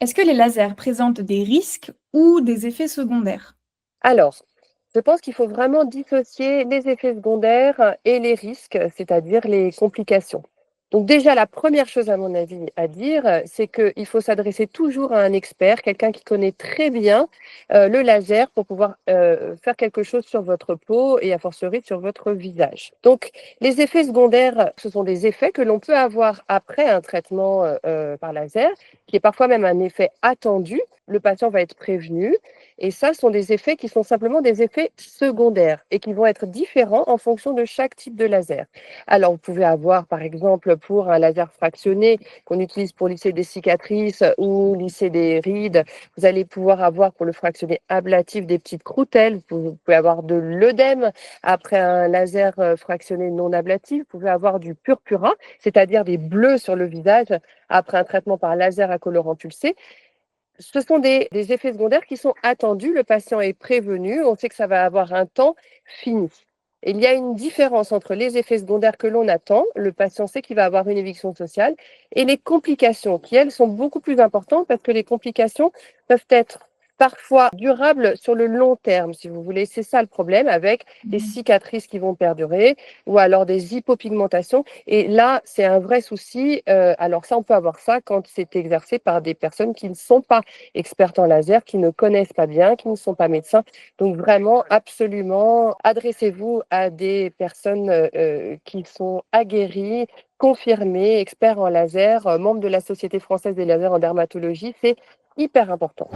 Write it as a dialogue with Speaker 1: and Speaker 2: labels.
Speaker 1: Est-ce que les lasers présentent des risques ou des effets secondaires?
Speaker 2: Alors, je pense qu'il faut vraiment dissocier les effets secondaires et les risques, c'est-à-dire les complications. Donc déjà, la première chose à mon avis à dire, c'est qu'il faut s'adresser toujours à un expert, quelqu'un qui connaît très bien, le laser pour pouvoir, faire quelque chose sur votre peau et a fortiori sur votre visage. Donc les effets secondaires, ce sont des effets que l'on peut avoir après un traitement, par laser, qui est parfois même un effet attendu. Le patient va être prévenu et ça, ce sont des effets qui sont simplement des effets secondaires et qui vont être différents en fonction de chaque type de laser. Alors, vous pouvez avoir, par exemple, pour un laser fractionné qu'on utilise pour lisser des cicatrices ou lisser des rides, vous allez pouvoir avoir pour le fractionné ablatif des petites croutelles. Vous pouvez avoir de l'œdème après un laser fractionné non ablatif. Vous pouvez avoir du purpura, c'est-à-dire des bleus sur le visage après un traitement par laser à colorant pulsé. Ce sont des effets secondaires qui sont attendus, le patient est prévenu, on sait que ça va avoir un temps fini. Et il y a une différence entre les effets secondaires que l'on attend, le patient sait qu'il va avoir une éviction sociale, et les complications qui, elles, sont beaucoup plus importantes parce que les complications peuvent être parfois durables sur le long terme, si vous voulez. C'est ça le problème avec des
Speaker 1: Mmh.
Speaker 2: cicatrices qui vont perdurer ou alors des hypopigmentations. Et là, c'est un vrai souci. Alors ça, on peut avoir ça quand c'est exercé par des personnes qui ne sont pas expertes en laser, qui ne connaissent pas bien, qui ne sont pas médecins. Donc vraiment, absolument, adressez-vous à des personnes qui sont aguerries, confirmées, experts en laser, membres de la Société française des lasers en dermatologie. C'est hyper important.